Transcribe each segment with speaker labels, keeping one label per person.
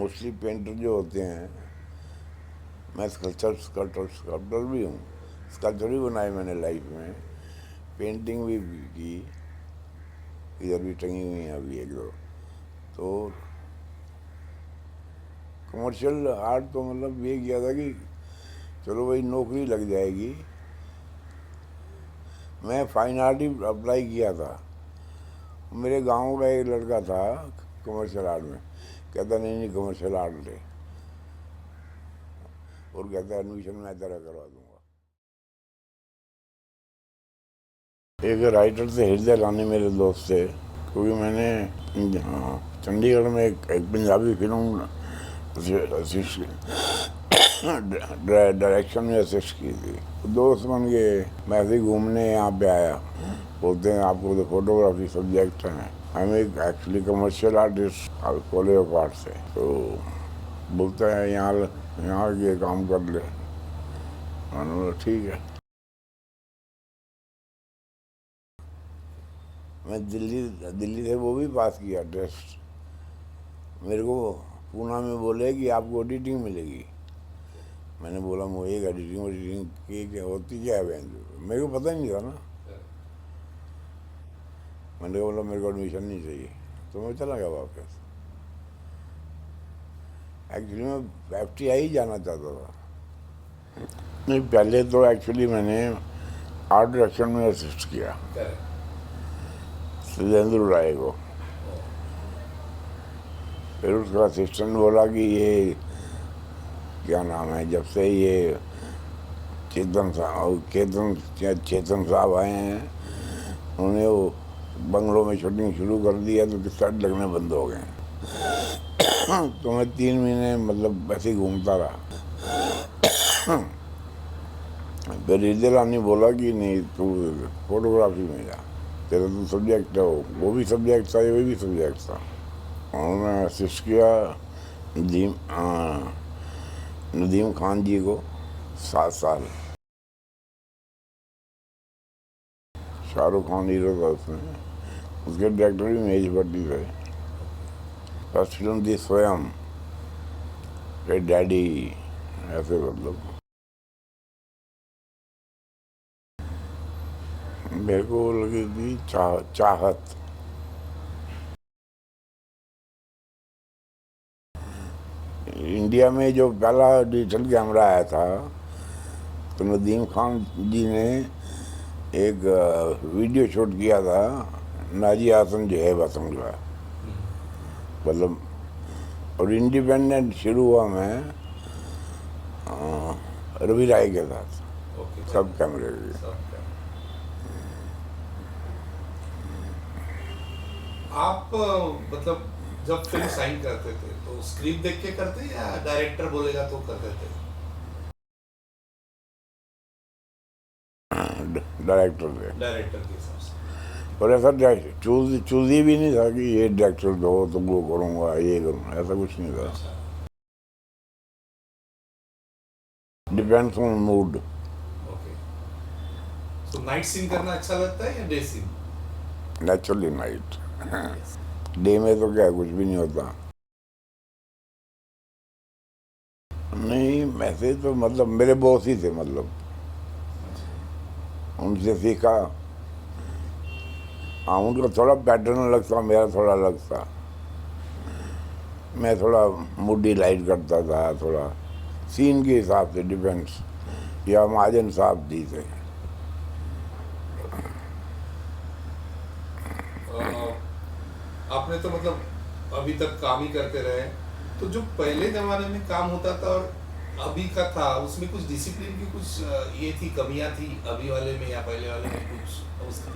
Speaker 1: Mostly painter जो होते हैं, मैं स्कल्पटर भी हूँ। स्कल्पचर भी बनाए मैंने लाइफ में, पेंटिंग भी की, इधर भी टंगी हुई हैं अभी एक दो। तो कमर्शियल आर्ट तो मतलब ये किया था कि चलो भाई नौकरी लग जाएगी। मैं फाइन आर्ट ही अप्लाई किया था। मेरे गांव का एक लड़का था कमर्शियल आर्ट में, कहता नहीं नहीं कमर्शियल आर्ट ले, और कहता एडमिशन मैं तेरा करवा दूंगा। एक राइटर थे हृदय रानी, मेरे दोस्त थे, क्योंकि मैंने चंडीगढ़ में एक पंजाबी फिल्म डायरेक्शन में असिस्ट की थी। दोस्त बन गए, मैं ऐसे ही घूमने यहाँ पे आया, बोलते हैं आपको तो फोटोग्राफी सब्जेक्ट है। I am actually commercial artist college of art से। तो बोलता है यहाँ ये काम कर ले। मैंने बोला ठीक है। मैं दिल्ली से वो भी पास किया टेस्ट। मेरे को पूना में बोले कि आपको एडिटिंग मिलेगी। मैंने बोला मुझे एडिटिंग की क्या होती क्या है बहन, मेरे को पता ही नहीं था ना। मैंने बोला मेरे को एडमिशन नहीं चाहिए, तो मैं चला गया वापस। एक्चुअली मैं FTI ही जाना चाहता था। नहीं, पहले तो एक्चुअली मैंने आर्ट डायरेक्शन में असिस्ट किया सुरेंद्र राय को। फिर उसका असिस्टेंट बोला कि ये क्या नाम है, जब से ये चेतन साहब आए हैं, उन्होंने वो बंगलों में शूटिंग शुरू कर दिया तो सेट लगने बंद हो गए। तो मैं 3 महीने मतलब ऐसे ही घूमता रहा। फिर हृदय रानी बोला कि नहीं तू फोटोग्राफी में जा, तेरा तो सब्जेक्ट है, वो भी सब्जेक्ट था, ये भी सब्जेक्ट था। और मैं असिस्ट किया नदीम खान जी को 7 साल। शाहरुख खान हीरो था उसमें, उसके डायरेक्टर भी महेश भट्टी थे। फर्स्ट फिल्म थी स्वयं, फिर डैडी, ऐसे मतलब। मेरे को लगी थी चाहत। इंडिया में जो पहला डिजिटल कैमरा आया था, तो नदीम खान जी ने एक वीडियो शूट किया था, नाजी आसन जो है वतन का, मतलब। और इंडिपेंडेंट शुरू हुआ मैं रवि राय के साथ, सब कैमरे के।
Speaker 2: आप मतलब जब फिल्म साइन करते थे तो स्क्रिप्ट देख के करते या डायरेक्टर बोलेगा तो करते थे?
Speaker 1: डायरेक्टर थे।
Speaker 2: डायरेक्टर के हिसाब से।
Speaker 1: और ऐसा चूज ही भी नहीं था कि ये डायरेक्टर दो तो वो करूँगा, ये करूँगा, ऐसा कुछ नहीं था।
Speaker 2: अच्छा।
Speaker 1: Depends on mood.
Speaker 2: ओके। तो नाइट सीन करना अच्छा लगता है या day scene?
Speaker 1: Naturally night. Day में तो क्या कुछ भी नहीं होता। नहीं, वैसे तो मतलब मेरे बॉस ही थे, मतलब उनसे सीखा। हाँ, उनका थोड़ा पैटर्न अलग था, मेरा थोड़ा अलग था। मैं थोड़ा मूडी लाइट करता था, थोड़ा सीन के हिसाब से डिपेंड्स, या महाजन साहब जी थे।
Speaker 2: आपने तो मतलब अभी तक काम ही करते रहे, तो जो पहले जमाने में काम होता था और अभी का था, उसमें कुछ डिसिप्लिन की कुछ ये थी, कमियां थी अभी वाले में या पहले वाले में, कुछ उसका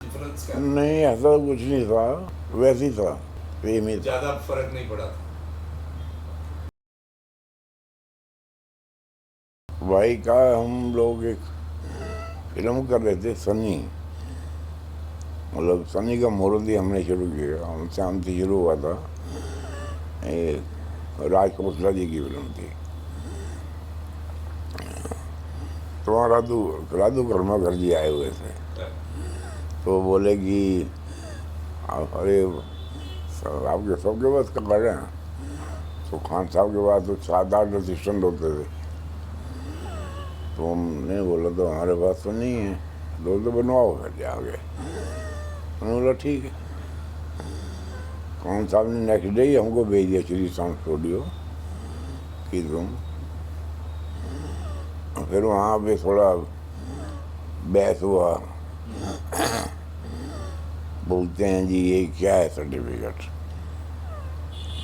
Speaker 2: डिफरेंस क्या?
Speaker 1: नहीं, ऐसा कुछ नहीं था, वैसे ही था, सेम ही था।
Speaker 2: ज्यादा फर्क नहीं पड़ा था?
Speaker 1: भाई का हम लोग एक फिल्म कर रहे थे, सनी, मतलब सनी का मुहूर्त ही हमने शुरू किया, हमसे हमसे शुरू हुआ था। राज खोसला जी की फिल्म थी। तो वहाँ राधू कर्मा जी आए हुए थे। तो बोले कि अरे आपके सबके बस का कर रहे हैं। तो खान साहब के पास तो 7-8 असिस्टेंट होते थे, तो हमने बोला तो हमारे पास तो नहीं है, दो तो बनवाओ फिर जाओगे। उन्होंने बोला ठीक है। खान साहब ने नेक्स्ट डे ही हमको भेज दिया श्री साउंड स्टूडियो कि तुम। फिर वहाँ पे थोड़ा बहस हुआ, बोलते हैं जी ये क्या है सर्टिफिकेट।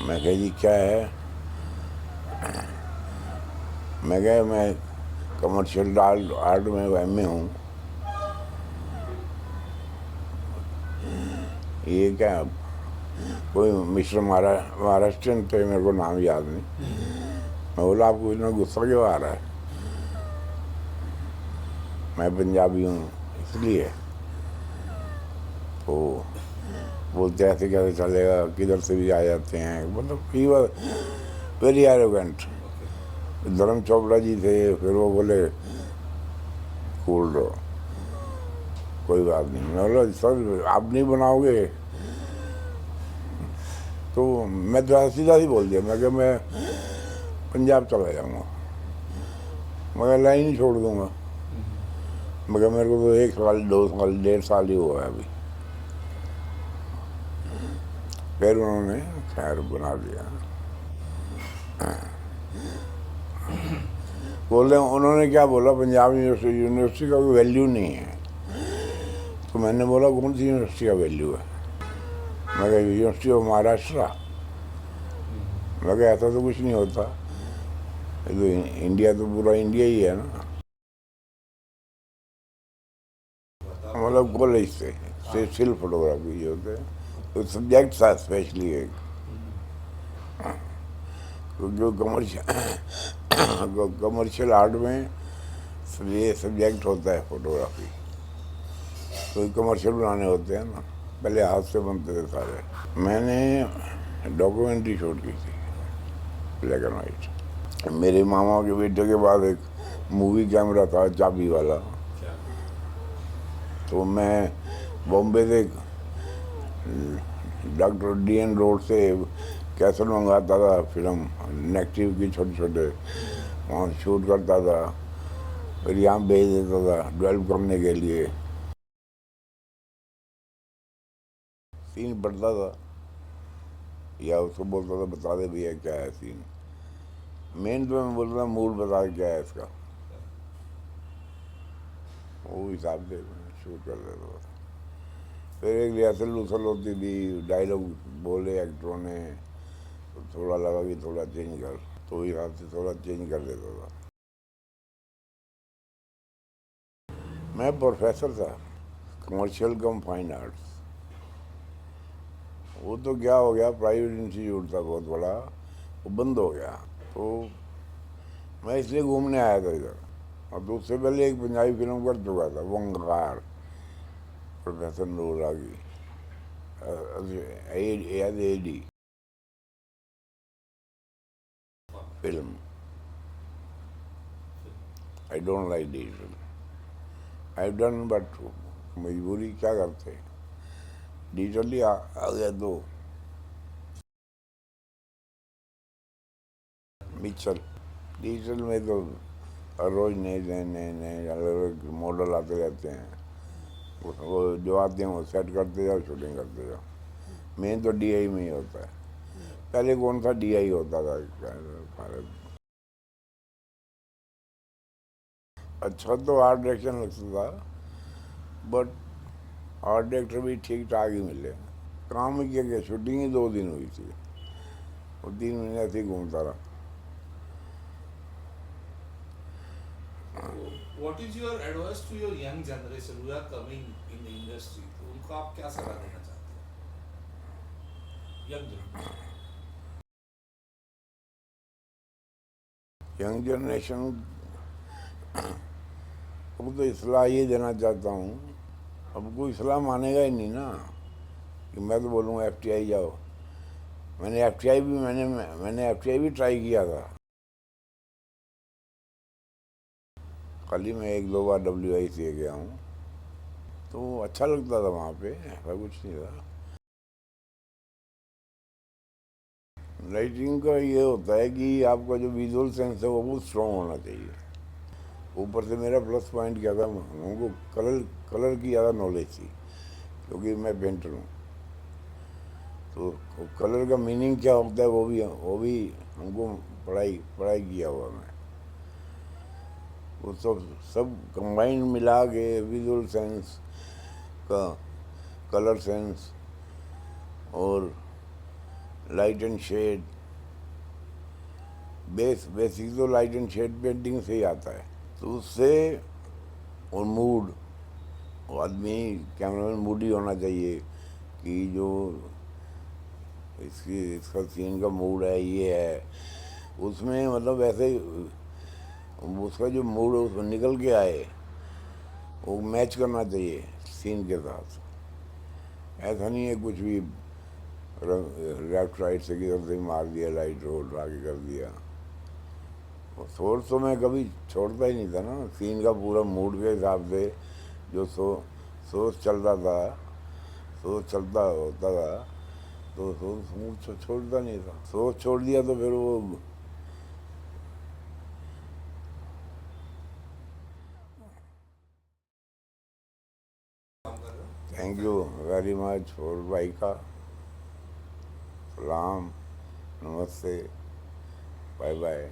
Speaker 1: मैं कहा जी क्या है। मैं कहा मैं कमर्शियल आर्ट में एमए हूँ। ये क्या, कोई मिस्टर महाराष्ट्रियन थे, मेरे को नाम याद नहीं। मैं बोला आपको इतना गुस्सा क्यों आ रहा है। मैं पंजाबी हूँ इसलिए। तो बोलते ऐसे कैसे चलेगा, किधर से भी आ जाते हैं, मतलब ही वॉज वेरी एरोगेंट। धर्म चोपड़ा जी थे, फिर वो बोले कूल रहो, कोई बात नहीं। मैं बोला सर आप नहीं बनाओगे, तो मैं तो सीधा ही बोल दिया, मैं कि मैं पंजाब चला जाऊँगा, मगर लाइन ही छोड़ दूँगा। मगर मेरे को तो 1 साल 2 साल 1.5 साल ही हुआ है अभी। फिर उन्होंने खैर बना दिया। बोल रहे उन्होंने क्या बोला, पंजाब यूनिवर्सिटी का कोई वैल्यू नहीं है। तो मैंने बोला कौन सी यूनिवर्सिटी का वैल्यू है। मैं कहा यूनिवर्सिटी ऑफ महाराष्ट्र। मैं कहा ऐसा तो कुछ नहीं होता, ये तो इंडिया तो पूरा इंडिया ही है ना। मतलब कॉलेज से स्टिल फोटोग्राफी जो होते हैं, तो सब्जेक्ट था स्पेशली एक, जो कमर्शियल आर्ट में ये सब्जेक्ट होता है फोटोग्राफी। कोई कमर्शियल बनाने होते हैं ना, पहले हाथ से बनते थे सारे। मैंने डॉक्यूमेंट्री शूट की थी, ब्लैक एंड वाइट। मेरे मामा के बेटे के बाद एक मूवी कैमरा था चाबी वाला, तो मैं बॉम्बे से डॉक्टर DN रोड से कैसेट मंगाता था, फिल्म नेगेटिव की छोटे छोटे, वहाँ शूट करता था, फिर यहाँ भेज देता था डेवलप करने के लिए। सीन पढ़ता था या उसको बोलता था बता दे भैया क्या है सीन। मेन तो मैं बोलता था मूड बता दे क्या है इसका, वो हिसाब से शूट कर देता था। फिर एक रिहर्सल उसल होती थी, डायलॉग बोले एक्टरों ने, तो थोड़ा लगा कि थोड़ा चेंज कर, तो हिसाब से थोड़ा चेंज कर देता था। मैं प्रोफेसर था कमर्शियल कम फाइन आर्ट्स। वो तो क्या हो गया, प्राइवेट इंस्टीट्यूट था बहुत बड़ा, वो बंद हो गया। तो मैं इसलिए घूमने आया था इधर, और तो उससे पहले एक पंजाबी फिल्म कर चुका था, वंगार, प्रोफेसर नूर आगी as AD film. I don't like digital, I done, but मजबूरी क्या करते, डिजिटल ही आ गया तो मिक्सर। डिजिटल में तो हर रोज नए नए नए नए अलग अलग मॉडल आते रहते हैं, वो जो आते हैं वो सेट करते जाओ, शूटिंग करते जाओ। मेन तो DI में ही होता है। पहले कौन सा DI होता था भारत। अच्छा तो आर्ट डायरेक्शन लगता था, बट आर्ट डायरेक्टर भी ठीक ठाक ही मिले। काम ही किया, शूटिंग ही 2 दिन हुई थी, वो 3 महीने ऐसे ही घूमता रहा।
Speaker 2: What is your advice to your young generation who are coming in the industry? तो उनको आप क्या सलाह देना चाहते हैं, यंग जनरेशन?
Speaker 1: यंग जनरेशन को तो इसलाह ये देना चाहता हूँ, अब कोई इसलाह मानेगा ही नहीं ना, कि मैं तो बोलूँगा FTI जाओ। मैंने FTI भी ट्राई किया था, खाली मैं 1-2 बार WICA गया हूँ, तो अच्छा लगता था वहाँ पे, ऐसा कुछ नहीं था। लाइटिंग का ये होता है कि आपका जो विजुअल सेंस है वो बहुत स्ट्रॉन्ग होना चाहिए। ऊपर से मेरा प्लस पॉइंट क्या था, हमको कलर कलर की ज़्यादा नॉलेज थी, क्योंकि मैं पेंटर हूँ। तो कलर का मीनिंग क्या होता है वो भी हमको पढ़ाई पढ़ाई किया हुआ मैं। वो सब सब कंबाइंड मिला के विजुअल सेंस का, कलर सेंस और लाइट एंड शेड, बेसिक तो लाइट एंड शेड पेंटिंग से ही आता है। तो उससे, और मूड, आदमी कैमरामैन मूडी होना चाहिए कि जो इसका सीन का मूड है ये है, उसमें मतलब ऐसे उसका जो मूड है उसमें निकल के आए, वो मैच करना चाहिए सीन के साथ। ऐसा नहीं है कुछ भी लेफ्ट राइट से किधर से मार दिया, लाइट रोड आगे कर दिया। और सोर्स तो मैं कभी छोड़ता ही नहीं था ना, सीन का पूरा मूड के हिसाब से जो सोच चल रहा था, सोच चलता होता था, तो सोच मूड छोड़ता नहीं था। सोच छोड़ दिया तो फिर वो
Speaker 2: काम कर रहे हो?
Speaker 1: Thank you very much for भाई का सलाम, नमस्ते, बाय बाय।